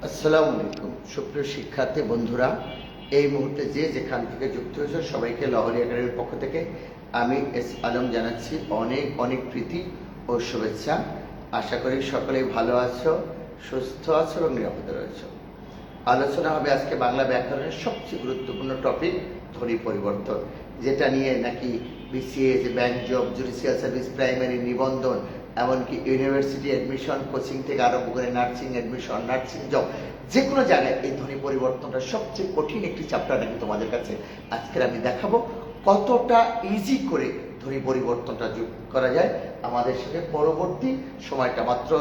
আসসালামু আলাইকুম সুপ্রিয় শিক্ষার্থী বন্ধুরা, এই মুহূর্তে যে যেখান থেকে যুক্ত হয়েছে সবাইকে লহরী একাডেমির পক্ষ থেকে আমি এস আলম জানাচ্ছি অনেক অনেক প্রীতি ও শুভেচ্ছা। আশা করি সকলেই ভালো আছো, সুস্থ আছো এবং নিরাপদে রয়েছো। আলোচনা হবে আজকে বাংলা ব্যাকরণের সবচেয়ে গুরুত্বপূর্ণ টপিক ধ্বনি পরিবর্তন, যেটা নিয়ে নাকি BCS, bank job, judicial service, primary নিবন্ধন, এমনকি ইউনিভার্সিটি অ্যাডমিশন, কোচিং থেকে আরম্ভ করে নার্সিং অ্যাডমিশন, নার্সিং জব, যে কোনো জায়গায় এই ধ্বনি পরিবর্তনটা সবচেয়ে কঠিন একটি চ্যাপ্টার নাকি তোমাদের কাছে আজকের আমি দেখাবো কতটা ইজি করে ধ্বনি পরিবর্তনটা যোগ করা যায়। আমাদের সাথে পরবর্তী সময়টা মাত্র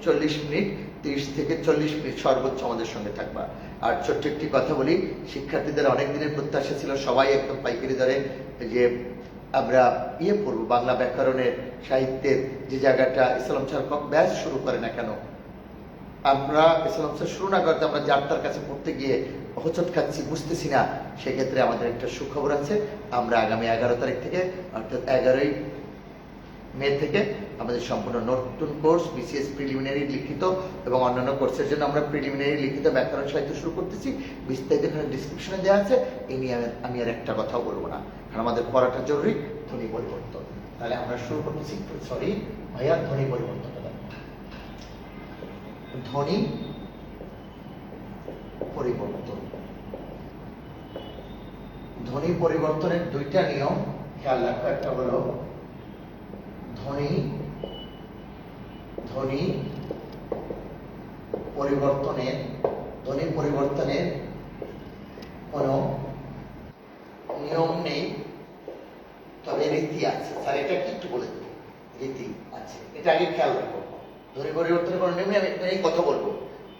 40 মিনিট, 30 থেকে 40 মিনিট সর্বোচ্চ আমাদের সঙ্গে থাকবা। আর ছোট্ট একটি কথা বলি, শিক্ষার্থীদের অনেক দিনের প্রত্যাশা ছিল সবাই একদম পাইকারি দরে যে আমরা পড়বো বাংলা ব্যাকরণের সাহিত্যের যে জায়গাটা ইসলাম স্যার ব্যাচ শুরু করে না কেন, আমরা ইসলাম স্যার শুরু না করতে আমরা যার তার কাছে পড়তে গিয়ে হোঁচট খাচ্ছি, বুঝতেছি না। সেক্ষেত্রে আমাদের একটা সুখবর আছে, আমরা আগামী 11 তারিখ থেকে অর্থাৎ 11ই মে থেকে আমাদের সম্পূর্ণ নতুন কোর্স বিসিএস প্রিলিমিনারি লিখিত এবং অন্যান্য কোর্সের জন্য আমরা প্রিলিমিনারি লিখিত ব্যাকরণ সাহিত্য শুরু করতেছি। বিস্তারিত এখানে ডিসক্রিপশনে দেওয়া আছে। এই নিয়ে আমি আর একটা কথাও বলবো না, কারণ আমাদের পড়াটা জরুরি। ধ্বনি পরিবর্তন, তাহলে আমরা শুরু করতেছি। সরি ভাইয়া, ধ্বনি পরিবর্তনটা ধ্বনি পরিবর্তন। ধ্বনি পরিবর্তনের দুইটা নিয়ম খেয়াল রাখো। একটা হলো ধ্বনি পরিবর্তনের কোনো নিয়ম নেই, তবে রীতি আছে। স্যার এটা একটু বলে দেবো, রীতি আছে, এটা আগে খেয়াল রাখো। ধ্বনি পরিবর্তনের কোনো নিয়ম নেই, আমি এই কথা বলবো।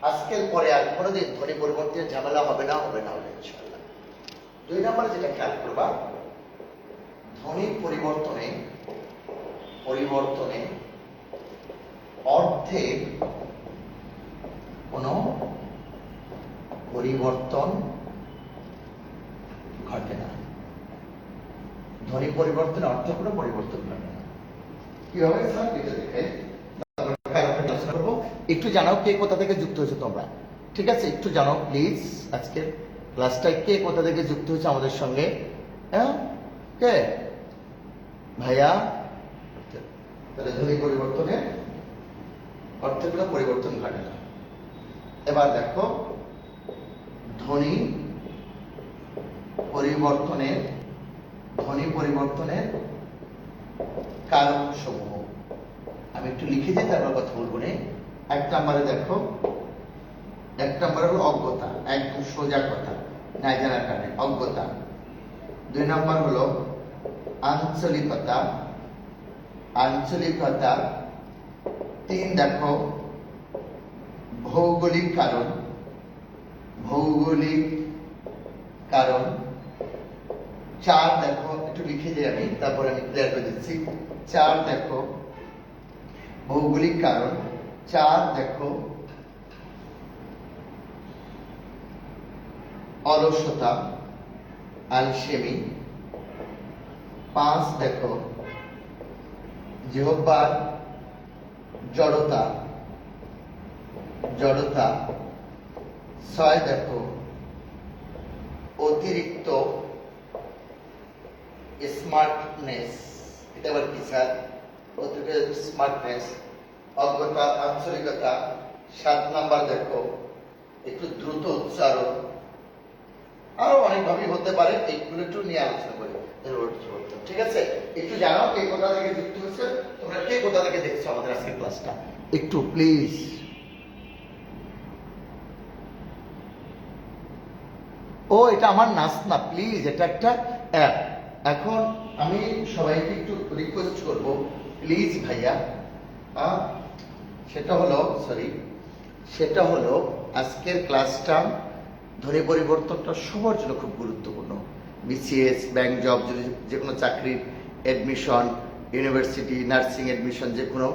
আজকের পরে আর কোনোদিন ধ্বনি পরিবর্তনের ঝামেলা হবে না ইনশাআল্লাহ। 2 নম্বরে যেটা খেয়াল করবা, ধ্বনি পরিবর্তনে অর্থের কোনো পরিবর্তন ঘটে না। ধ্বনি পরিবর্তনে অর্থ কোনো পরিবর্তন ঘটে না। কিভাবে স্যার এটা দেখে একটু জানাও কে কোথা থেকে যুক্ত হয়েছে তোমরা, ঠিক আছে? একটু জানাও প্লিজ, আজকের ক্লাসটায় কে কোথা থেকে যুক্ত হয়েছে আমাদের সঙ্গে। হ্যাঁ, কে ভাইয়া? তাহলে ধ্বনি পরিবর্তনে অর্থের কোনো পরিবর্তন ঘটে না। এবার দেখো ধ্বনি পরিবর্তনের কারণ সমূহ আমি একটু লিখে দিই, তারপর কথা বলবো। 1 নম্বরে দেখো, 1 নম্বরে হলো অজ্ঞতা, একদম সোজা কথা, না জানার কারণে অজ্ঞতা। 2 নম্বর হলো আঞ্চলিকতা। 3 দেখো ভৌগোলিক কারণ। 4 দেখো, একটু লিখে দিই আমি, তারপরে আমি ক্লিয়ার করে দিচ্ছি। 4 দেখো ভৌগোলিক কারণ। 4 দেখো অলসতা, আলসেমি। 5 দেখো জিহ্বার জড়তা। 6 দেখো অতিরিক্ত স্মার্টনেস। এটা আবার কি স্যার? অতিরিক্ত স্মার্টনেস, অজ্ঞতা, আঞ্চলিকতা। 7 নাম্বার দেখো একটু দ্রুত উচ্চারণ। আরো অনেকভাবেই হতে পারে, এইগুলো একটু নিয়ে আলোচনা করি। ঠিক আছে, একটু জানাও কে কোথা থেকে যুক্ত হচ্ছে, তোমরা কে কোথা থেকে দেখছো আমাদের আজকের ক্লাসটা, একটু প্লিজ। ও এটা আমার নাচ না, প্লিজ, এটা একটা অ্যাপ। এখন আমি সবাইকে একটু রিকোয়েস্ট করব, প্লিজ ভাইয়া, সেটা হলো আজকের ক্লাসটা ধ্বনি পরিবর্তনটা সবার জন্য খুব গুরুত্বপূর্ণ। বিসিএস, ব্যাংক জব, যে কোনো চাকরির অ্যাডমিশন, ইউনিভার্সিটি, নার্সিং অ্যাডমিশন, যে কোনো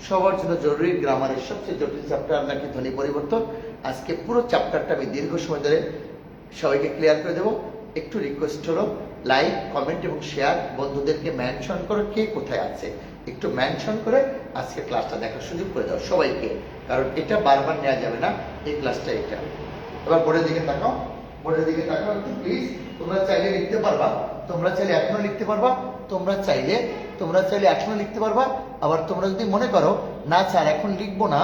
সবার জন্য জরুরি। গ্রামারের সবচেয়ে জটিল চ্যাপ্টার নাকি ধ্বনি পরিবর্তন। আজকে পুরো চ্যাপ্টারটা আমি দীর্ঘ সময় ধরে সবাইকে ক্লিয়ার করে দেবো। একটু রিকোয়েস্ট হলো লাইক, কমেন্ট এবং শেয়ার, বন্ধুদেরকে মেনশন করো কে কোথায় আছে। একটু মেনশন করে আজকে ক্লাসটা দেখার সুযোগ করে দাও সবাইকে, কারণ এটা বারবার নেওয়া যাবে না, এই ক্লাসটা এটা। এবার বোর্ডের দিকে তাকাও, বোর্ডের দিকে তাকাও একটু প্লিজ। তোমরা চাইলে লিখতে পারবা, তোমরা চাইলে এখনো লিখতে পারবা, তোমরা চাইলে এখনো লিখতে পারবা। আবার তোমরা যদি মনে করো না স্যার এখন লিখবো না,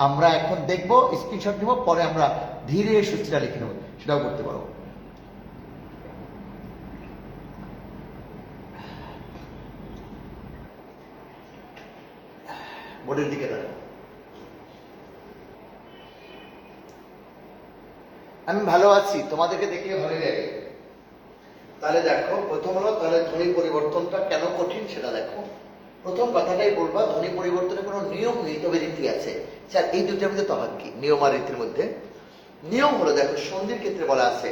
আমরা এখন দেখবো, স্ক্রিনশট নিব, পরে আমরা ধীরে সুস্থিরা লিখে নেবো, সেটাও করতে পারো। বোর্ডের দিকে তাকাও। আমি ভালো আছি, তোমাদেরকে দেখলে ভালো লাগে। তাহলে দেখো, প্রথম হলো তাহলে ধ্বনি পরিবর্তনটা কেন কঠিন সেটা দেখো। প্রথম কথাটাই বলবা, ধ্বনি পরিবর্তনের কোনো নিয়ম নেই, তবে রীতি আছে। স্যার এই দুটোর মধ্যে তফাৎ কি? নিয়ম আর রীতির মধ্যে নিয়ম হলো, দেখো সন্ধির ক্ষেত্রে বলা আছে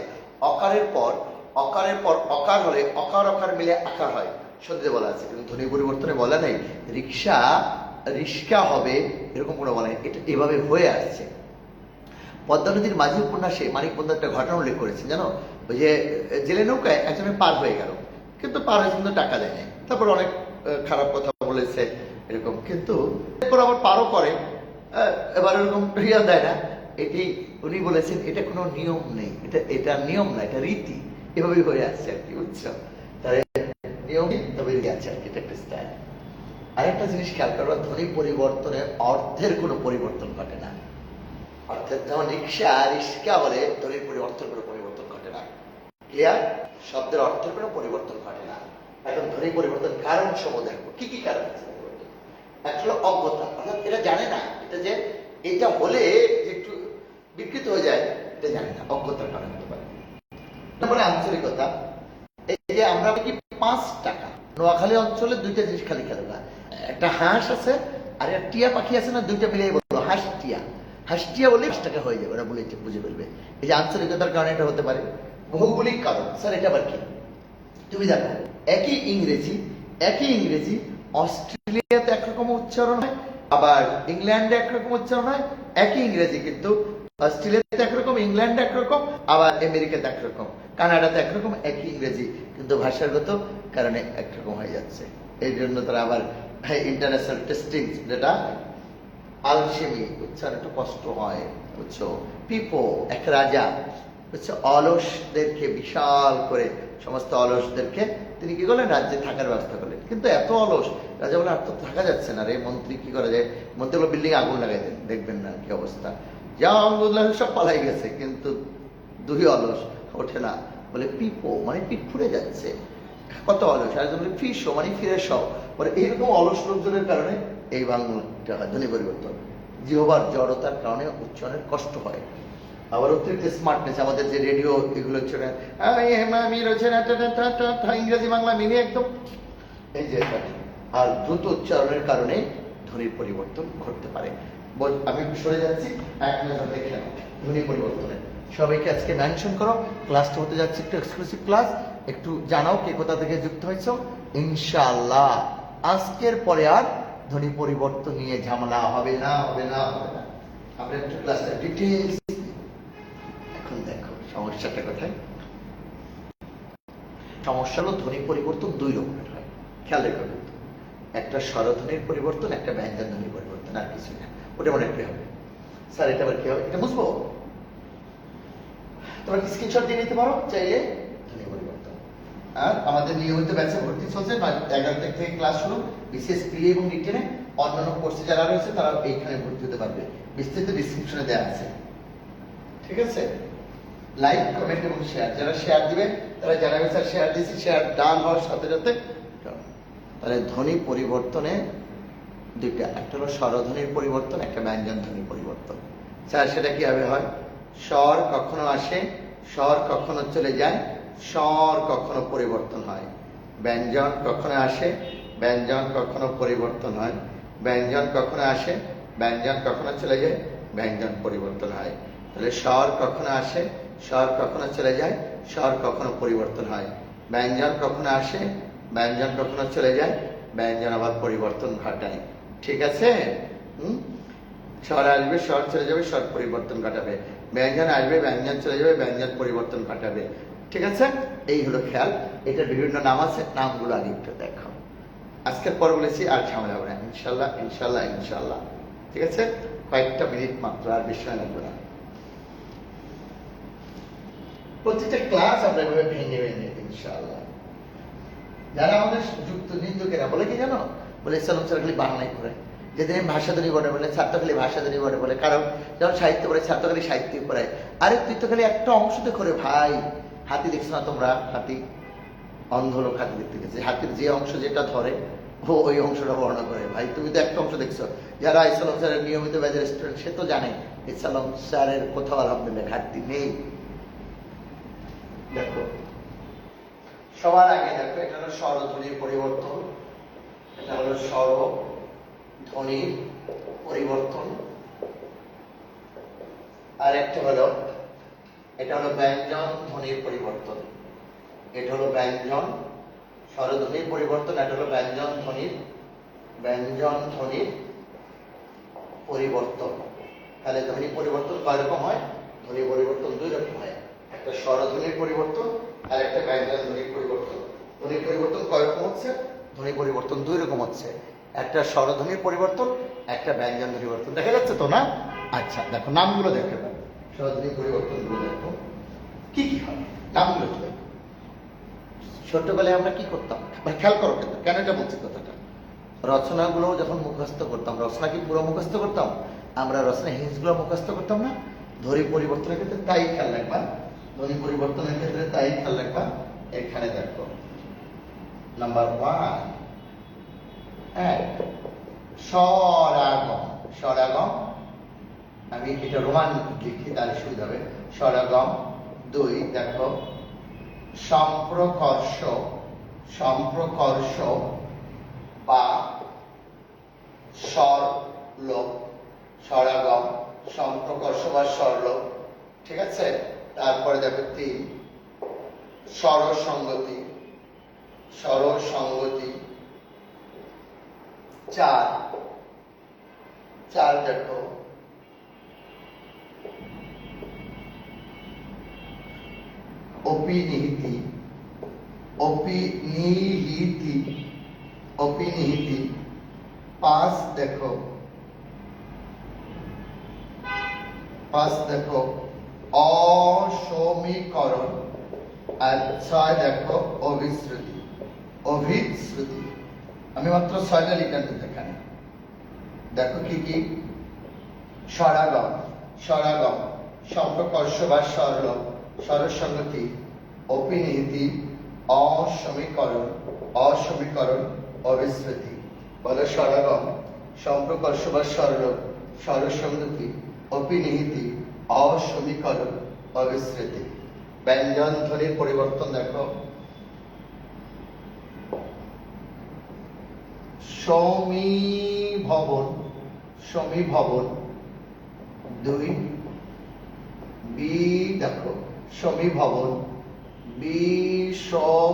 অকারের পর অকার হলে অকার অকার মিলে আকার হয়, সন্ধিতে বলা আছে। কিন্তু ধ্বনি পরিবর্তনে বলা নেই রিস্কা হবে, এরকম কোনো বলা নেই। এটা এভাবে হয়ে আসছে। পদ্মা নদীর মাঝি উপন্যাসে মানিক বন্দ্যোপাধ্যায় একটা ঘটনা উল্লেখ করেছেন, জানো? ওই যে জেলে নৌকায় একজনের পার হয়ে গেল, কিন্তু পার হয়ে কিন্তু টাকা দেয় নাই, তারপর অনেক খারাপ কথা বলেছে এরকম, কিন্তু এরপর আবার পারও করে, এবার এরকম রিয়া দেয় না। এটি উনি বলেছেন এটা কোনো নিয়ম নেই, এটা নিয়ম না, এটা রীতি, এভাবেই হয়ে আসছে আর কি, বুঝছো? তাহলে নিয়ম তবে আছে আর কি, এটা একটা স্টাইল। আরেকটা জিনিস খেয়াল করবা, ধ্বনি পরিবর্তনের অর্থের কোনো পরিবর্তন ঘটে না। অর্থাৎ যেমন রিস্কা বলে, ধ্বনির পরিবর্তন কোনো পরিবর্তন ঘটে না। ক্লিয়ার? শব্দের অর্থের কোনো পরিবর্তন ঘটে না। এখন ধ্বনি পরিবর্তন কারণ সমূহ দেখো, কি কি কারণ আছে পরিবর্তন। একটা হলো অজ্ঞতা, অর্থাৎ এটা জানে না, এটা যে এটা হলে যে একটু বিকৃত হয়ে যায়, এটা জানে না, অজ্ঞতার কারণ হতে পারে। তারপরে আঞ্চলিকতা, এই যে আমরা কি 5 টাকা, নোয়াখালী অঞ্চলে দুইটা জিনিস খালি খেলো না, একটা হাঁস আছে আর একটা টিয়া পাখি আছে না, দুইটা মিলিয়ে বলবো হাঁস টিয়া বলে 5 টাকা হয়ে যাবে, ওরা বলে বুঝে ফেলবে। এই যে আঞ্চলিকতার কারণে এটা হতে পারে। ভৌগোলিক কারণ, স্যার এটা আবার কি? তুমি দেখো একই ইংরেজি অস্ট্রেলিয়াতে একরকম উচ্চারণ হয়, আবার ইংল্যান্ডে একরকম উচ্চারণ হয়। একই ইংরেজি কিন্তু অস্ট্রেলিয়াতে একরকম, ইংল্যান্ডে একরকম, আবার আমেরিকাতে একরকম, কানাডাতে একরকম। একই ইংরেজি কিন্তু ভাষাগত কারণে একরকম হয়ে যাচ্ছে। এই জন্য তারা আবার ইন্টারন্যাশনাল টেস্টিং, যেটা আলসেমি উচ্চারণ একটু কষ্ট হয়, বুঝছো? পিপো, এক রাজা, বুঝছো, অলসদেরকে বিশাল করে, সমস্ত অলসদেরকে তিনি কি করলেন, রাজ্যে থাকার ব্যবস্থা করলেন। কিন্তু এত অলস, রাজা বলে আর তো থাকা যাচ্ছে না রে, মন্ত্রী কি করা যায়? মন্ত্রী বলে বিল্ডিং আগুন লাগাই দেন, দেখবেন না কি অবস্থা, যা আলহামদুলিল্লাহ সব পালাই গেছে। কিন্তু দুই অলস ওঠে না, বলে পিপো মানে পিঠ ফুরে যাচ্ছে, কত অলস। আর বলে ফিসো মানে ফিরে সব, বলে এইরকম অলস লোকজনের কারণে এই বাংলাটা হয় ধ্বনি পরিবর্তন। জিহ্বার জড়তার কারণে উচ্চারণের কষ্ট হয়। আবার অতিরিক্ত স্মার্টনেস, আমাদের যে রেডিও এগুলো হচ্ছে না, ইংরেজি বাংলা মিলে একদম, এই যে আর দ্রুত উচ্চারণের কারণে ধ্বনির পরিবর্তন ঘটতে পারে। আমি একটু সরে যাচ্ছি, এক নজর দেখে নাও ধ্বনি পরিবর্তনের। সবাইকে আজকে মেনশন করো, ক্লাসটা হতে যাচ্ছে একটু এক্সক্লুসিভ ক্লাস, একটু জানাও কে কোথা থেকে যুক্ত হয়েছ। ইনশাআল্লাহ আজকের পরে আর ধ্বনি পরিবর্তন নিয়ে ঝামেলা হবে না। আমরা একটু ক্লাসটা ডিটেইলস। এখন দেখো সমস্যাটা কোথায়। সমস্যা হলো ধ্বনি পরিবর্তন 2 রকমের হয়, খেয়াল রেখো কিন্তু। একটা স্বরধ্বনির পরিবর্তন, একটা ব্যঞ্জন ধ্বনির পরিবর্তন, আর কিছু না। ওটা মনে রাখতে হবে। স্যার এটা আবার কি হবে, এটা বুঝবো? তোমরা স্ক্রিনশট দিয়ে নিতে পারো চাইলে। ধ্বনি পরিবর্তন আর আমাদের নিয়মিত ব্যাচে ভর্তি চলছে, 11 তারিখ থেকে ক্লাস শুরু। বিশেষ প্রিয় এবং রিটেনে অন্যান্য কোর্সে যারা রয়েছে তারা এইখানে ভর্তি হতে পারবে, বিস্তারিত ডিসক্রিপশনে দেওয়া আছে। ঠিক আছে? লাইক, কমেন্ট এবং শেয়ার, যারা শেয়ার দিবে তারা জানাবে স্যার শেয়ার দিয়েছি, শেয়ার ডান হওয়ার সাথে সাথে। তাহলে ধ্বনি পরিবর্তনে দুইটা, একটা হলো স্বরধ্বনির পরিবর্তন, একটা ব্যঞ্জন ধ্বনির পরিবর্তন। স্যার সেটা কিভাবে হয়? স্বর কখনো আসে, স্বর কখনো চলে যায়, স্বর কখনো পরিবর্তন হয়। ব্যঞ্জন কখনো আসে, ব্যঞ্জন কখনো পরিবর্তন হয়। ব্যঞ্জন কখনো আসে, ব্যঞ্জন কখনো চলে যায়, ব্যঞ্জন পরিবর্তন হয়। তাহলে স্বর কখনো আসে, স্বর কখনো চলে যায়, স্বর কখনো পরিবর্তন হয়। ব্যঞ্জন কখনো আসে, ব্যঞ্জন কখনো চলে যায়, ব্যঞ্জন আবার পরিবর্তন ঘটায়। ঠিক আছে? স্বর আসবে, স্বর চলে যাবে, স্বর পরিবর্তন ঘটাবে। ব্যঞ্জন আসবে, ব্যঞ্জন চলে যাবে, ব্যঞ্জন পরিবর্তন ঘটাবে। ঠিক আছে? এই হলো খেয়াল। এটা বিভিন্ন নাম আছে, নামগুলো আগে একটু দেখো। আজকের পর বলেছি আর ঝামেলা হবে না, ইনশাল্লাহ ইনশাল্লাহ ইনশাল্লাহ। ঠিক আছে, কয়েকটা মিনিট মাত্র, আর বেশি সময় লাগবে না। প্রতিটা ক্লাস আমরা এভাবে ভেঙে ভেঙে ইনশাল্লাহ। যারা আমাদের যুক্ত নিন্দুকেরা বলে কি জানো, বলে ইসলাম স্যার খালি বাংলায় করে, যেদিন আমি ভাষাধনী বোর্ডে বলে ছাত্র খালি ভাষাধনী বোর্ডে বলে, কারণ যেমন সাহিত্য পড়ে ছাত্র খালি সাহিত্য পড়ায়। আরে তুই তো খালি একটা অংশ করে ভাই, হাতি দেখছো না তোমরা? হাতি, অন্ধ লোক হাতি দেখতে গেছে, হাতির যে অংশ যেটা ধরে ও ওই অংশটা বর্ণনা করে। ভাই তুমি তো একটা অংশ দেখছো। যারা ইসলাম স্যারের নিয়মিত ব্যাচের স্টুডেন্ট সে তো জানে ইসলাম স্যারের কোথাও আলহামদুলিল্লাহ ঘাটতি নেই। দেখো সবার আগে দেখো, এটা হলো স্বরধ্বনির পরিবর্তন, এটা হলো স্বরধ্বনির পরিবর্তন। আর একটা হলো, এটা হলো ব্যঞ্জন ধ্বনির পরিবর্তন। এটা হলো ব্যঞ্জন স্বরধ্বনির পরিবর্তন, এটা হলো ব্যঞ্জন ধ্বনির পরিবর্তন। তাহলে ধ্বনি পরিবর্তন কয় রকম হয়? ধ্বনি পরিবর্তন দুই রকম হয়, একটা স্বরধ্বনির পরিবর্তন আর একটা ব্যঞ্জন ধ্বনির পরিবর্তন। ধ্বনি পরিবর্তন কয় রকম হচ্ছে? ধ্বনি পরিবর্তন দুই রকম হচ্ছে, একটা স্বরধ্বনির পরিবর্তন, একটা ব্যঞ্জন পরিবর্তন। দেখা যাচ্ছে তো না? আচ্ছা দেখো নামগুলো দেখে দাও, স্বরধ্বনির পরিবর্তনগুলো দেখো কি কি হয়, নামগুলো কি। ছোটবেলায় আমরা কি করতাম ভাই, খেয়াল করো কিন্তু কেন এটা বলছি কথাটা। রচনাগুলো যখন মুখস্থ করতাম, রচনা কি পুরো মুখস্থ করতাম? আমরা রচনা হিন্সগুলো মুখস্থ করতাম না? ধ্বনি পরিবর্তনের ক্ষেত্রে তাই খেয়াল রাখবা, ধ্বনি পরিবর্তনের ক্ষেত্রে তাই খেয়াল রাখবা। এখানে দেখো নাম্বার 1, স্বরাগম। স্বরাগম আমি এটা রোমান লিখি তাহলে সুবিধা হবে। স্বরাগম 2 দেখো সম্প্রকর্ষ, সম্প্রকর্ষ বা স্বরলোপ। স্বরাগম সম্প্রকর্ষ বা স্বরলোপ, ঠিক আছে। তারপরে দেখো 3 স্বরসঙ্গতি, স্বরসঙ্গতি। 4 দেখো অপিনিহিতি, অপিনিহিতি, অপিনিহিতি। 5 দেখো, 5 দেখো অসমীকরণ। আর 6 দেখো অভিশ্রুতি, অভিশ্রুতি। আমি মাত্র 6টা লিখলাম এখানে। দেখো কি কি? স্বরাগম, স্বরাগম সম্প্রকর্ষ বা স্বরলোপ, স্বরসঙ্গতি, অপিনিহিতি, অসমীকরণ, অসমীকরণ, অভিশ্রুতি। বলো স্বরাগম সম্প্রকর্ষ বা স্বরলোপ, স্বরসঙ্গতি, অপিনিহিতি, অসমীকরণ, অভিশ্রুতি। ব্যঞ্জন ধ্বনির পরিবর্তন দেখো সমীভবন, সমীভবন 2 বি দেখো সমীভবন, বিষমীভবন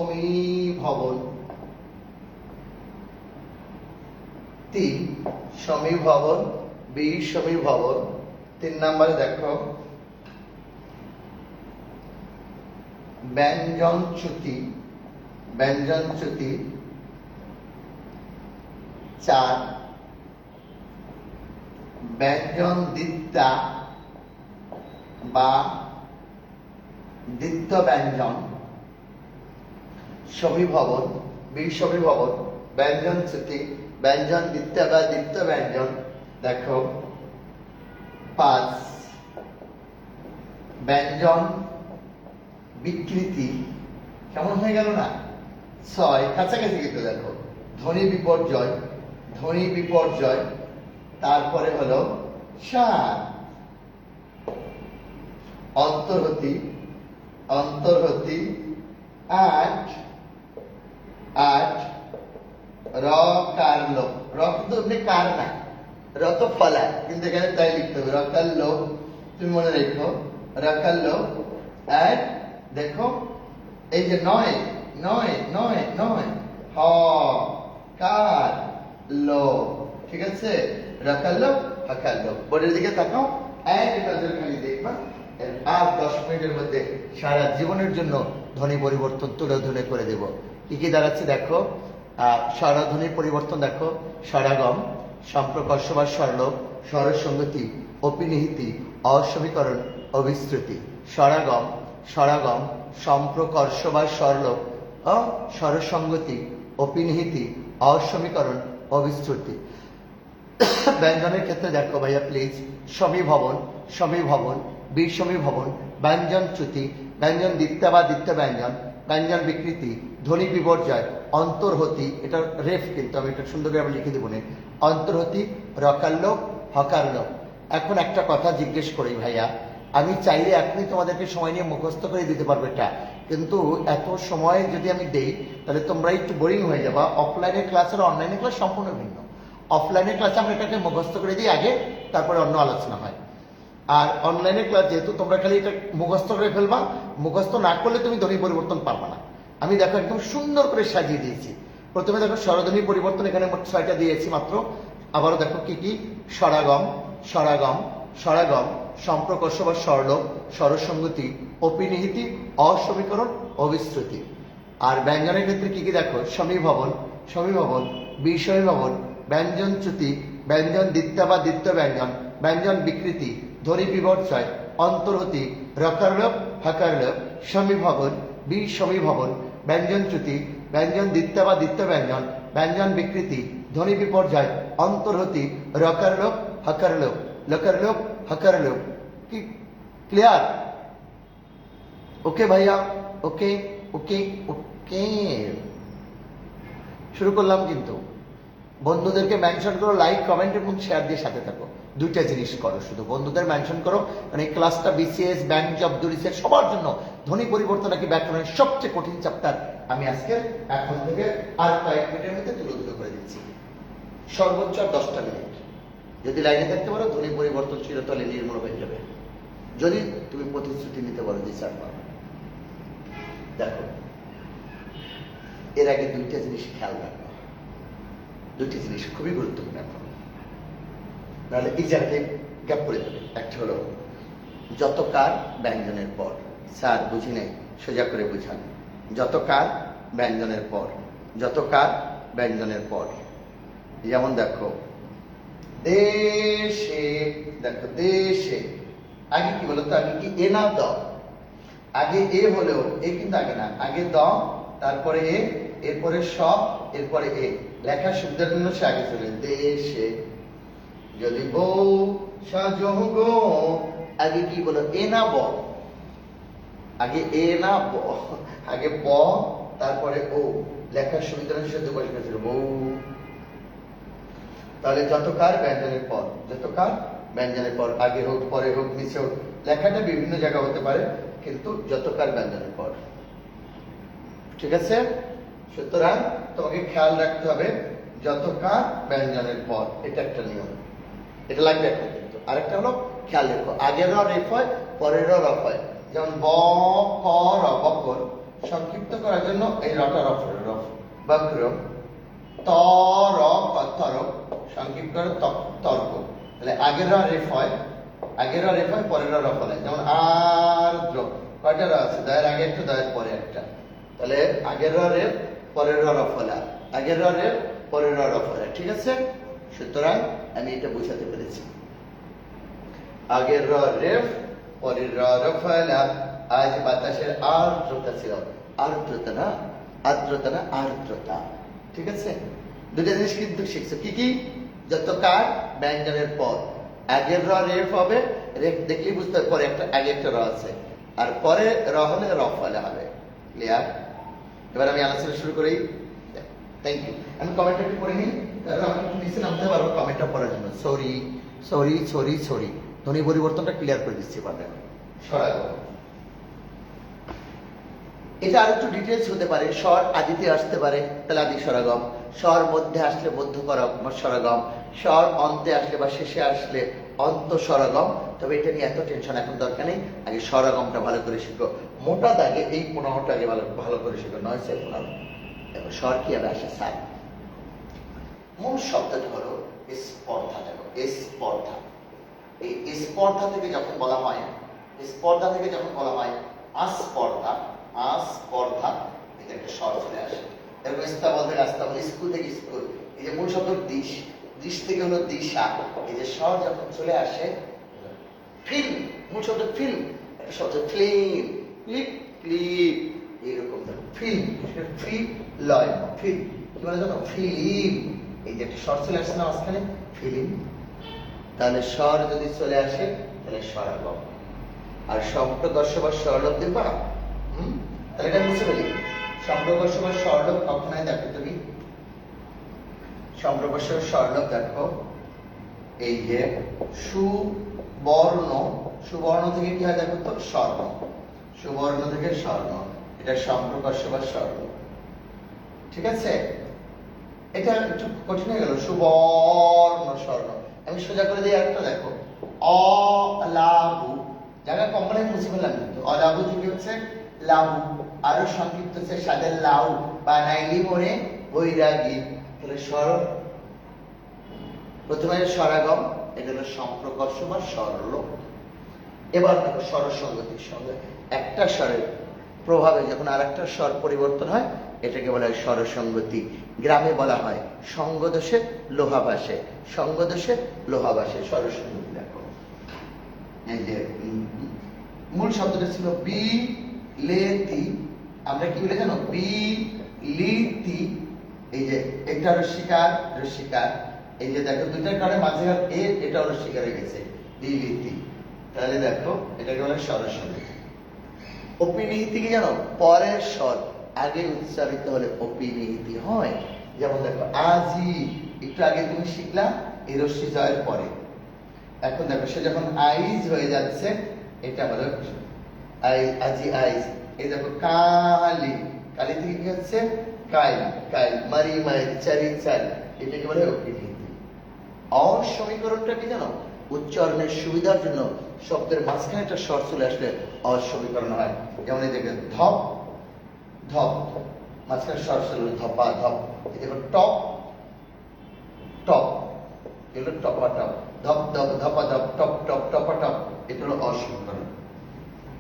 3 সমীভবন, বিষমীভবন। 3 নম্বরে দেখো ব্যঞ্জনচ্যুতি, ব্যঞ্জনচ্যুতি 4 ব্যঞ্জন দ্বিত্বা বা দ্বিত্ব ব্যঞ্জন। সমীভবন, বিষমীভবন, ব্যঞ্জনচ্যুতি, ব্যঞ্জন দ্বিত্বা বা দ্বিত্ব ব্যঞ্জন। দেখো 5 ব্যঞ্জন বিকৃতি। কেমন হয়ে গেল না? 6 কাছাকাছি কিন্তু দেখো ধ্বনি বিপর্যয়, ধ্বনি বিপর্যয়। তারপরে হলো 7 অন্তর্হতি, অন্তর্হতি। 8 রকার লোপ। রক তো এমনি কার না, র তো ফলা, কিন্তু এখানে তাই লিখতে হবে রকার লোপ। তুমি মনে রেখো রকার লোপ। আর দেখো এই যে 9 9 9 9 হ কার লো, ঠিক আছে। রকার লোপ, হকার লোপ। বোর্ডের দিকে তাকাও, এক নজর খালি দেখবা। আর 10 মিনিটের মধ্যে সারা জীবনের জন্য ধ্বনি পরিবর্তন তুলে ধরে করে দেব। কি কি দাঁড়াচ্ছে দেখো স্বরধ্বনির পরিবর্তন দেখো, স্বরাগম, সম্প্রকর্ষ বা স্বরলোপ, স্বরসংগতি, অপিনিহিতি, অসমীকরণ, অবিশ্রুতি। স্বরাগম, স্বরাগম, সম্প্রকর্ষ বা স্বরলোপ, স্বরসংগতি, অপিনিহিতি, অসমীকরণ, অবিশ্রুতি। ব্যঞ্জনের ক্ষেত্রে দেখো ভাইয়া প্লিজ, সমীভবন, সমীভবন, বিষমীভবন, ব্যঞ্জন চ্যুতি, ব্যঞ্জন দ্বিত্বা বা দ্বিত্ব ব্যঞ্জন, ব্যঞ্জন বিকৃতি, ধ্বনি বিপর্যয়, অন্তর্হতি, এটা রেফ কিন্তু আমি এটা সুন্দর করে লিখে দেবো না, অন্তর্হতি, রকারলোপ, হকারলোপ। এখন একটা কথা জিজ্ঞেস করি ভাইয়া, আমি চাইলে এখনই তোমাদেরকে সময় নিয়ে মুখস্থ করে দিতে পারবো এটা, কিন্তু এত সময় যদি আমি দেই তাহলে তোমরা একটু বোরিং হয়ে যাবা। অফলাইনের ক্লাস আর অনলাইনের ক্লাস সম্পূর্ণ ভিন্ন। অফলাইনের ক্লাসে আমরা এটাকে মুখস্থ করে দিই আগে, তারপরে অন্য আলোচনা হয়। আর অনলাইনের ক্লাস যেহেতু তোমরা খালি এটা মুখস্থ করে ফেলবা, মুখস্থ না করলে তুমি ধ্বনি পরিবর্তন পারবা না। আমি দেখো একদম সুন্দর করে সাজিয়ে দিয়েছি। প্রথমে দেখো স্বরধ্বনি পরিবর্তন, এখানে মোট 6টা দিয়েছি মাত্র। আবারও দেখো কি কি, স্বরাগম, স্বরাগম, স্বরাগম, সম্প্রকর্ষ বা স্বরলোপ, স্বরসংগতি, অপিনিহিতি, অসমীকরণ, অবিশ্রুতি। আর ব্যঞ্জনের ক্ষেত্রে কি কি দেখো, সমীভবন, সমীভবন, বিষমীভবন, ব্যঞ্জন চ্যুতি, ব্যঞ্জন দ্বিত্বা বা দ্বিত্ব ব্যঞ্জন, ব্যঞ্জন বিকৃতি, ধ্বনি বিপর্যয়, অন্তর্হতি, রকারলোপ, হকারলোপ, সমীভবন, বিষমীভবন, ব্যঞ্জন চ্যুতি, ব্যঞ্জন দ্বিত্বা বা দ্বিত্ব ব্যঞ্জন, ব্যঞ্জন বিকৃতি, ধ্বনি বিপর্যয়, অন্তর্হতি, রকারলোপ, হকারলোপ, লকারলোপ, হকারলোপ। কি ক্লিয়ার? ওকে ভাইয়া, ওকে ওকে ওকে। শুরু করলাম কিন্তু। বন্ধুদেরকে মেনশন করো, লাইক, কমেন্ট এবং শেয়ার দিয়ে সাথে থাকো। দুইটা জিনিস করো, শুধু বন্ধুদের মেনশন করো, মানে এই ক্লাসটা বিসিএস, ব্যাংক জব, দুরিসের সবার জন্য ধ্বনি পরিবর্তন নাকি ব্যাকরণের সবচেয়ে কঠিন চ্যাপ্টার আমি আজকে এখন থেকে আর কয়েক মিনিটের মধ্যে তুলে করে দিচ্ছি। সর্বোচ্চ 10টা মিনিট যদি লাইনে থাকতে পারো, ধ্বনি পরিবর্তন চিরতলে নির্মূল হয়ে যাবে। যদি তুমি প্রতিশ্রুতি নিতে পারো যে স্যার পারো। দেখো, এর আগে দুইটা জিনিস খেয়াল রাখো, দুইটি জিনিস খুবই গুরুত্বপূর্ণ এখন, নাহলে এই জায়গাতে গ্যাপ করে দেবে। একটা হলো যতকার ব্যঞ্জনের পর, স্যার বুঝি নাই, সোজা করে বুঝান। যতকার ব্যঞ্জনের পর, যতকার ব্যঞ্জনের পর, যেমন দেখো দেশে, দেখো দেশে, আগে কি বলতো, আগে কি এ না দ, আগে এ হলেও এ কিন্তু আগে না, আগে দ, তারপরে এ, এরপরে স, এরপরে এ, লেখার সুবিধার জন্য সে আগে চলে দেশে। যদি বউ সাজো গো, আগে কি বলো, এ না ব, আগে এ না ব, আগে ব, তারপরে ও, লেখার সুবিধার সাথে বসে ছিল বউ। তাহলে যতকার ব্যঞ্জনের পর, যতকার ব্যঞ্জনের পর, আগে হোক পরে হোক নিচে হোক, লেখাটা বিভিন্ন জায়গা হতে পারে, কিন্তু যতকার ব্যঞ্জনের পর। ঠিক আছে? সুতরাং তোমাকে খেয়াল রাখতে হবে যতকার ব্যঞ্জনের পর, এটা একটা নিয়ম, এটা লাগবে একটা। কিন্তু আরেকটা হলো খেয়াল রেখো, আগের রেফ হয়, পরের রফ হয়। যেমন ব ক র, বকর, সংক্ষিপ্ত করার জন্য এই রটা রফ, রফ, বক্রম। ত র তরক, সংক্ষিপ্ত করে তর্ক। তাহলে আগের রেফ হয়, আগের রেফ হয়, পরের রফ হয়। যেমন আর্দ্র, কয়টা র আছে, দয়ের আগে একটা, দয়ের পরে একটা। তাহলে আগের রেফ, পরের রফলা, আগের রেফ, পরের রফলা। ঠিক আছে? সুতরাং আমি এটা বুঝাতে পেরেছি। আগের রেফ, পরের রফলা। আজ বাতাসের আর্দ্রতা ছিল, আর্দ্রতা না, আর্দ্রতা না, আর্দ্রতা। ঠিক আছে? দুটো জিনিস কিন্তু শিখছো। কি কি? যতকার ব্যঞ্জনের পর, আগের রেফ হবে, রেফ দেখলেই বুঝতে হবে পরে একটা, আগে একটা র আছে, আর পরে র হলে রফলা হবে। ক্লিয়ার? এবার আমি আলোচনা শুরু করি। Thank you. আমি কমেন্টটা একটু পড়ে নিই, তাহলে আমাকে একটু নিচে নামতে পারবো কমেন্টটা পড়ার জন্য। সরি সরি সরি সরি, ধ্বনি পরিবর্তনটা ক্লিয়ার করে দিচ্ছি পারবে। স্বরাগম, এটা আর একটু ডিটেলস হতে পারে। স্বর আদিতে আসতে পারে, তাহলে আদি স্বরাগম। স্বর মধ্যে আসলে মধ্যকরম স্বরাগম। স্বর অন্তে আসলে বা শেষে আসলে অন্ত স্বরাগম। তবে এটা নিয়ে এত টেনশন এখন দরকার নেই, আগে স্বরাগমটা ভালো করে শিখো। মোটা দাগে এই 15টা আগে ভালো করে শিখো, 9 সে 15। দেখো স্বর কিভাবে আসে স্যার। মূল শব্দটা হলো স্পর্ধা। দেখো স্পর্ধা, এই স্পর্ধা থেকে যখন বলা হয়, স্পর্ধা থেকে যখন বলা হয় আস্পর্ধা, আস্পর্ধা, এটা একটা স্বর চলে আসে। এরকম স্থাবল থেকে আস্তাবল, স্কুল থেকে স্কুল। এই যে মূল শব্দ দিশ, দিশ থেকে হলো দিশা। এই যে স্বর যখন চলে আসে, ফিল্ম, মূল শব্দ ফিল্ম, একটা শব্দ ফিল্ম, ক্লিপ ক্লিপ, এইরকম ফিল্ম, ফিল লয়, ফিল্ম কি বলে জানো, ফিল্ম। এই যে একটা স্বর চলে আসছে না মাঝখানে, ফিল্ম। তাহলে স্বর যদি চলে আসে তাহলে স্বরাগম। আর সম্প্রকর্ষ বা স্বরলোপ দেখবা, তাহলে এটা মুছে ফেলি। সম্প্রকর্ষ বা স্বরলোপ কখনোই দেখো তুমি, সম্প্রকর্ষ স্বরলোপ দেখো, এই যে সুবর্ণ, সুবর্ণ থেকে কি হয় দেখো তো, স্বর্ণ, সুবর্ণ থেকে স্বর্ণ, এটা সম্প্রকর্ষ বা স্বরলোপ। ঠিক আছে, এটা একটু কঠিন হয়ে গেল, সুবর্ণ স্বর্ণ। আমি সোজা করে দিই, একটা দেখো, অলাভু, জায়গা কম বলে মুছে ফেললাম, কিন্তু অলাভু থেকে হচ্ছে লাভু, আরো সংক্ষিপ্ত হচ্ছে সাদের লাউ, বানাইলি মনে বৈরাগী। তাহলে স্বর, প্রথমে স্বরাগম, এটা হলো সম্প্রকর্ষ বা স্বরলোপ। এবার দেখো স্বরসঙ্গতির সঙ্গে একটা স্বরের প্রভাবে যখন আর একটা স্বর পরিবর্তন হয়, এটাকে বলা হয় স্বরসঙ্গতি। গ্রামে বলা হয় সঙ্গদোষে লোহা ভাসে, সঙ্গদোষে লোহা ভাসে, স্বরসঙ্গতি। দেখো এই যে মূল শব্দটা ছিল বি লেতি, আমরা কি বলে জানো, বি লিতি। এই যে একটা রস্বীকার, রস্বীকার, এই যে দেখো দুইটার কারণে মাঝখানে এর, এটা রস্বীকার হয়ে গেছে, বি লিতি। তাহলে দেখো এটাকে বলে স্বরসঙ্গতি। অপিনিহিতি কি জানো, পরের স্বর আগে উচ্চারিত হলে অপিনিহিতি হয়। যেমন দেখো আজি, একটু আগে তুমি শিখলা এই রস্বী জয়ের পরে, এখন দেখো সে যখন আইজ হয়ে যাচ্ছে, এটা হলো আজি আইজ। এই দেখো কালি, কালি থেকে কি হচ্ছে কাইল, কাইল, মারি মাইল, চারি চাল, এটাকে বলে অপিনিহিতি। অসমীকরণটা কি জানো, উচ্চারণের সুবিধার জন্য শব্দের মাঝখানে একটা স্বর চলে আসলে অসমীকরণ হয়। যেমন এই দেখেন ধপ ধপ, মাঝখানে স্বর চলে ধপা ধপ। এই দেখো টপ টপ, এগুলো টপা টপ, ধপ ধপ ধপা ধপ, টপ টপ টপা টপ, এটা হলো অসমীকরণ।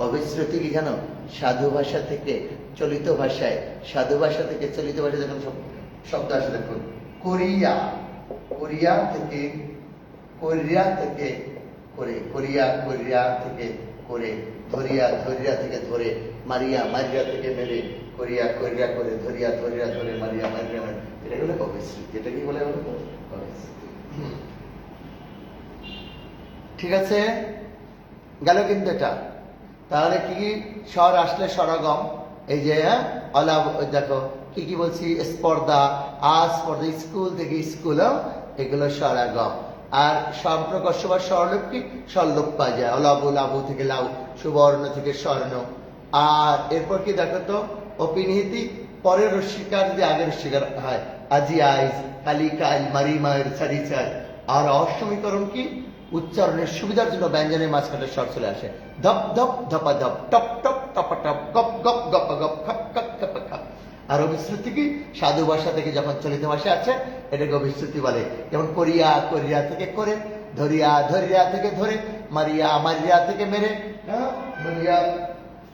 অবিশ্রুতি কি জানো, সাধু ভাষা থেকে চলিত ভাষায়, সাধু ভাষা থেকে চলিত ভাষায় যখন শব্দ আসে, দেখুন কোরিয়া, কোরিয়া থেকে, কোরিয়া থেকে করে, কোরিয়া, কোরিয়া থেকে করে, ধরিয়া, ধরিয়া থেকে ধরে, মারিয়া, মারিয়া থেকে মেরে, কোরিয়া, কোরিয়া করে, ধরিয়া, ধরিয়া ধরে, মারিয়া, মারিয়া মেরে, এটা হলো অবিশ্রুতি। এটা কি বলে অবিশ্রুতি। ঠিক আছে, গেল কিন্তু এটা। তাহলে কি কি স্বর আসলে স্বরাগম, এই যে অলাভ, দেখো কি কি বলছি, স্পর্ধা, আস্পর্ধা, স্কুল থেকে স্কুল, এগুলো স্বরাগম। আর সম্প্রকর্ষ বা স্বরলোপ কি, স্বরলোপ পাওয়া যায়, অলাভু, লাভু থেকে লাউ, সুবর্ণ থেকে স্বর্ণ। আর এরপর কি দেখো তো, অপিনিহিতি, পরের রস্বীকার যদি আগের রস্বীকার হয়, আজি আইজ, কালি কাইল, মারি মায়ের, ছাড়ি চাই। আর অসমীকরণ কি, উচ্চারণের সুবিধার জন্য ব্যঞ্জনের মাঝখানে স্বর চলে আসে, ধপ ধপ ধপা ধপ, টপ টপ টপা টপ, গপ গপ গপা গপ, খপ খপ খপা খপ। আর অবিশ্রুতি কি, সাধু ভাষা থেকে যখন চলিত ভাষা আছে, এটাকে অবিশ্রুতি বলে। যেমন কোরিয়া, কোরিয়া থেকে করে, ধরিয়া, ধরিয়া থেকে ধরে, মারিয়া, মারিয়া থেকে মেরে, ধরিয়া,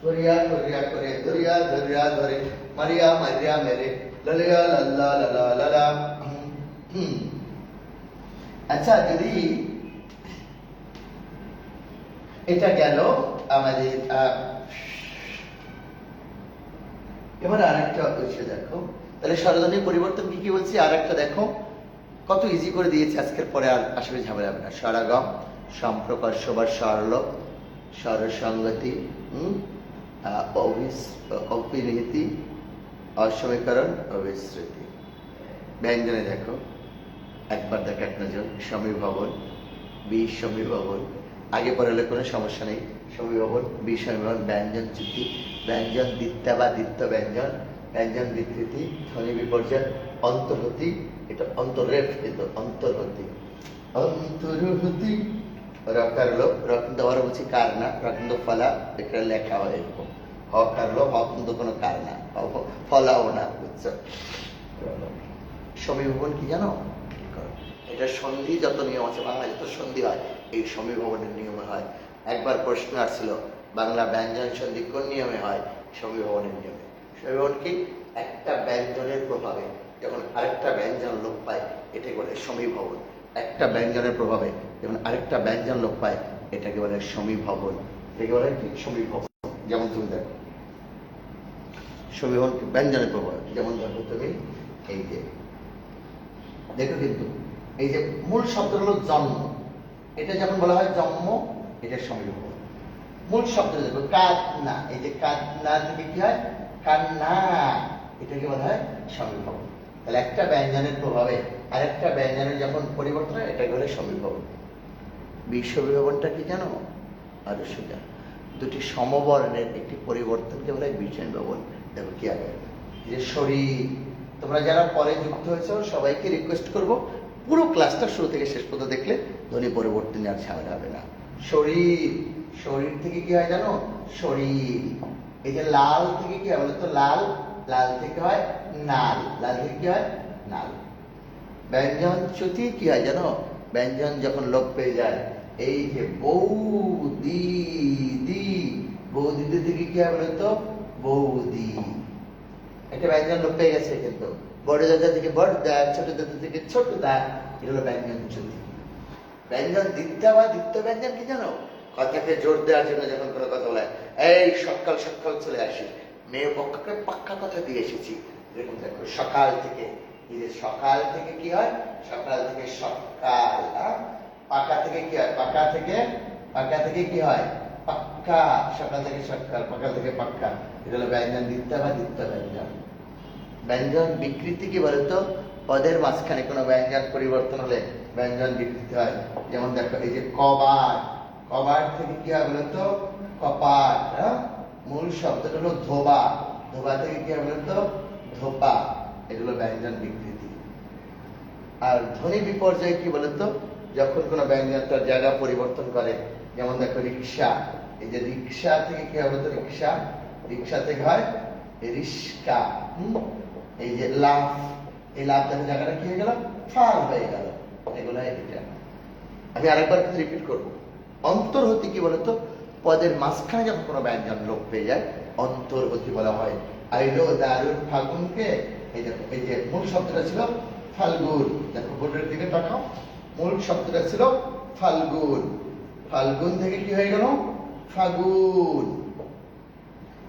কোরিয়া, কোরিয়া করে, ধরিয়া, ধরিয়া ধরে, মারিয়া, মারিয়া মেরে, ললিয়া, লাল্লা, লালা, লালা। আচ্ছা, যদি এটা গেল আমাদের, এবার আরেকটা বিষয় দেখো, তাহলে স্বরধ্বনির পরিবর্তন কি কি বলছি, আরেকটা দেখো কত ইজি করে দিয়েছি, আজকের পরে আর আসলে ঝামেলা হবে না। স্বরাগম, সম্প্রকর্ষ বা স্বরলোপ, স্বরসঙ্গতি, অপিনিহিতি, অসমীকরণ, অবিশ্রুতি। ব্যঞ্জনে দেখো, একবার দেখো এক নজর, সমীভবন, বিসমীভবন, আগে পরে হলে কোনো সমস্যা নেই, সমীভবন, বিসমীভবন, ব্যঞ্জন চ্যুতি, ব্যঞ্জন দ্বিত্যা বা দ্বিত্ব ব্যঞ্জন, ব্যঞ্জন বিকৃতি, ধ্বনি বিপর্যয়, অন্তর্হতি, এটা অন্তরের, কিন্তু অন্তর্হতি, অন্তর্হতি, রকার লোপ, র কিন্তু আবার বলছি কার না, র কিন্তু ফলা, এটা লেখা হয় এরকম, হ কার লোপ, হ কিন্তু কোনো কার না, ফলাও না, বুঝছো। সমীভবন কি জানো, এটা সন্ধি যত নিয়ম আছে, বাংলা যত সন্ধি হয়, এই সমীভবনের নিয়মে হয়। একবার প্রশ্ন আসছিল, বাংলা ব্যঞ্জন সন্ধি কোন নিয়মে হয়, সমীভবনের নিয়মে। সমীভবন কি, একটা ব্যঞ্জনের প্রভাবে যখন আরেকটা ব্যঞ্জন লোপ পায় এটাকে বলে সমীভবন। একটা ব্যঞ্জনের প্রভাবে যখন আরেকটা ব্যঞ্জন লোপ পায় এটাকে বলে সমীভবন। এটাকে বলে কি? সমীভবন। যেমন তুমি দেখো সমীভবন ব্যঞ্জনের প্রভাব, যেমন দেখো তুমি এই যে দেখো, কিন্তু এই যে মূল শব্দ হলো জন্ম, এটা যখন বলা হয় জন্ম, এটা সমীভবন। মূল শব্দ দেখো কান্না, এই যে কান্না থেকে কি হয়? কান্না, এটাকে বলা হয় সমীভবন। তাহলে একটা ব্যঞ্জনের প্রভাবে আরেকটা ব্যঞ্জনের যখন পরিবর্তন হয় এটাকে বলে সমীভবন। বিষমীভবনটা কি জানো? আরো সোজা, দুটি সমবর্ণের একটি পরিবর্তনকে বলে বিষমীভবন। দেখো কি হবে, যে শরীর, তোমরা যারা পরে যুক্ত হয়েছে সবাইকে রিকোয়েস্ট করব পুরো ক্লাসটা শুরু থেকে শেষ পর্যন্ত দেখলে ধ্বনি পরিবর্তন আর ঝামেলা হবে না। শরীর, শরীর থেকে কি হয় জানো? শরীর। এই যে লাল থেকে কি হয় বলো তো? লাল, লাল থেকে হয় নাল, লাল থেকে কি হয়? নাল। ব্যঞ্জন চ্যুতি কি হয় জানো? ব্যঞ্জন যখন লোপ পেয়ে যায়, এই যে বৌদি, দি, বৌদি থেকে কি হয় বলো তো? বৌদি। একটা ব্যঞ্জন লোপ পেয়ে গেছে, কিন্তু বড় দাদা থেকে বড় দা, ছোট দাদা থেকে ছোট দা, এটা হলো ব্যঞ্জন চ্যুতি। ব্যঞ্জন দ্বিতীয় বা দ্বিতীয় ব্যঞ্জন কি জানো? কথাকে জোর দেওয়ার জন্য যখন কোনো কথা বলে, এই সকাল সকাল চলে আসি, মেয়ে পক্ষকে পাক্কা কথা দিয়ে এসেছি, এরকম দেখো সকাল থেকে। এই যে সকাল থেকে কি হয়? সকাল থেকে সকাল। পাকা থেকে কি হয়? পাকা থেকে, পাকা থেকে কি হয়? পাক্কা। সকাল থেকে সকাল, পাকা থেকে পাক্কা, এটা হলো ব্যঞ্জন দ্বিতীয় বা দ্বিতীয় ব্যঞ্জন। ব্যঞ্জন বিকৃতি কি বলতো? পদের মাঝখানে কোনো ব্যঞ্জন পরিবর্তন হলে ব্যঞ্জন বিকৃতি হয়। যেমন দেখো এই যে কবাট, কবাট থেকে কি হয় বলতো? কপাট। মূল শব্দটা হলো ধোবা, ধোবা থেকে কি হয় বলতো? ধোপা, এগুলো ব্যঞ্জন বিকৃতি। আর ধ্বনি বিপর্যয় কি বলতো? যখন কোনো ব্যঞ্জন তার জায়গা পরিবর্তন করে। যেমন দেখো রিক্সা, এই যে রিক্সা থেকে কি হয় বলতো? রিক্সা, রিক্সা থেকে হয় রিস্কা। এই যে লাফ, এই লাফ দেখো জায়গাটা কি হয়ে গেল? ফাল হয়ে গেল। এগুলো এটা আমি আরেকবার রিপিট করবো। অন্তর্হতি কি বলতো? পদের মাঝখানে যখন কোনো ব্যঞ্জন লোপ পেয়ে যায় অন্তর্হতি বলা হয়। আইলো দারুন ফাগুনকে, এই দেখো এই যে মূল শব্দটা ছিল ফাল্গুন, দেখো বোর্ডের দিকে তাকাও, মূল শব্দটা ছিল ফাল্গুন, ফাল্গুন থেকে কি হয়ে গেল? ফাগুন।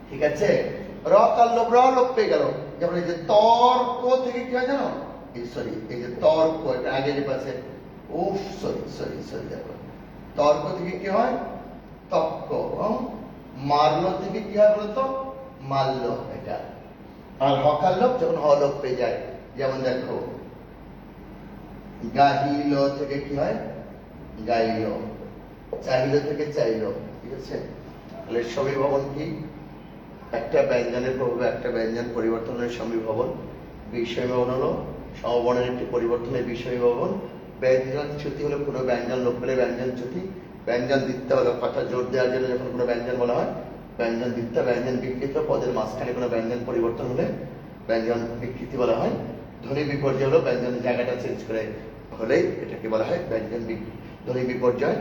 ঠিক আছে? র কাল লোপ, র লোপ পেয়ে গেল। যেমন এই যে তর্ক থেকে কি হয় জানো? এই সরি, এই যে তর্ক, এটা আগে যে পাশে, উফ সরি সরি সরি, দেখো তর্ক থেকে কি হয়? তক্ক। মারলো থেকে কি হয় বলতো? মারল, এটা। আর হকার লোপ যখন হ লোপ পেয়ে যায়, যেমন দেখো গাহিল থেকে কি হয়? গাইল। চাইল থেকে চাইল। ঠিক আছে? তাহলে সমীভবন কি? একটা ব্যঞ্জনের প্রভাবে একটা ব্যঞ্জন পরিবর্তনের সমীভবন। বিষমীভবন হলো সমবর্ণের একটি পরিবর্তনের বিষমীভবন। ব্যঞ্জন চ্যুতি হলো কোনো ব্যঞ্জন লোপ পেলে ব্যঞ্জন চ্যুতি। ব্যঞ্জন দ্বিতীয় হলো কথা জোর দেওয়ার জন্য যখন কোনো ব্যঞ্জন বলা হয় ব্যঞ্জন দ্বিতীয়। ব্যঞ্জন বিকৃত, পদের মাঝখানে কোনো ব্যঞ্জন পরিবর্তন হলে ব্যঞ্জন বিকৃতি বলা হয়। ধ্বনি বিপর্যয় হলো ব্যঞ্জনের জায়গাটা চেঞ্জ করে হলেই এটাকে বলা হয় ব্যঞ্জন ধ্বনি বিপর্যয়।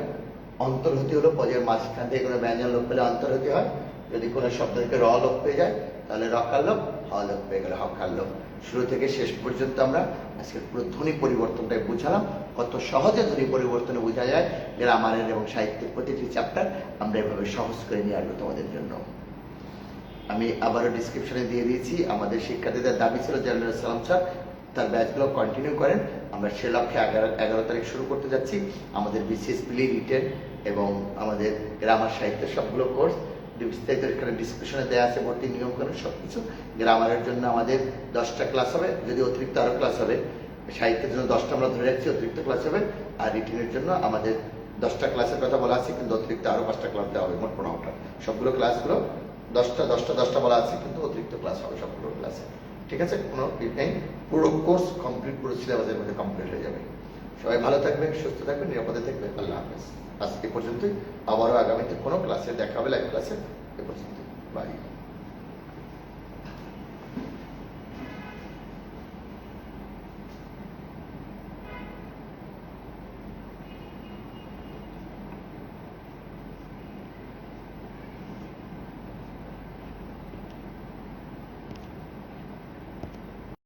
অন্তর্হতি হলো পদের মাঝখান থেকে কোনো ব্যঞ্জন লোপ পেলে অন্তর্হতি হয়। যদি কোনো শব্দ থেকে র লোপ পেয়ে যায় তাহলে রকার লোপ, হ লোপ পেয়ে গেলে হকার লোপ। শুরু থেকে শেষ পর্যন্ত আমরা আজকে পুরো ধ্বনি পরিবর্তনটাই বুঝালাম। কত সহজে ধ্বনি পরিবর্তনে বোঝা যায়, গ্রামারের এবং সাহিত্যের প্রতিটি চ্যাপ্টার আমরা এভাবে সহজ করে নিয়ে আসবো তোমাদের জন্য। আমি আবারও ডিসক্রিপশনে দিয়ে দিয়েছি, আমাদের শিক্ষার্থীদের দাবি ছিল জেনারেল সালাম স্যার তার ব্যাচগুলো কন্টিনিউ করেন। আমরা সে লক্ষ্যে 11 তারিখ শুরু করতে যাচ্ছি আমাদের বিসিএস প্লি, রিটেন এবং আমাদের গ্রামার সাহিত্যের সবগুলো কোর্স। বিস্তারিত এখানে ডিসক্রিপশনে দেওয়া আছে ভর্তি নিয়মকানুন সবকিছু। গ্রামারের জন্য আমাদের 10টা ক্লাস হবে, যদি অতিরিক্ত আরো ক্লাস হবে। সাহিত্যের জন্য 10টা আমরা ধরে রাখছি, অতিরিক্ত ক্লাস হবে। আর রিটেনের জন্য আমাদের 10টা ক্লাসের কথা বলা আছে, কিন্তু অতিরিক্ত আরো 5টা ক্লাস দেওয়া হবে, মোট 15টা। সবগুলো ক্লাসগুলো 10টা বলা আছে, কিন্তু অতিরিক্ত ক্লাস হবে সবগুলো ক্লাসে। ঠিক আছে? কোনো নেই, পুরো কোর্স কমপ্লিট, পুরো সিলেবাসের মধ্যে কমপ্লিট হয়ে যাবে। সবাই ভালো থাকবেন, সুস্থ থাকবেন, নিরাপদে থাকবেন। আল্লাহ হাফেজ। আজকে পর্যন্তই, আবারও আগামীতে কোনো ক্লাসে দেখা হবে, লাইভ ক্লাসে। এ পর্যন্ত, বাই।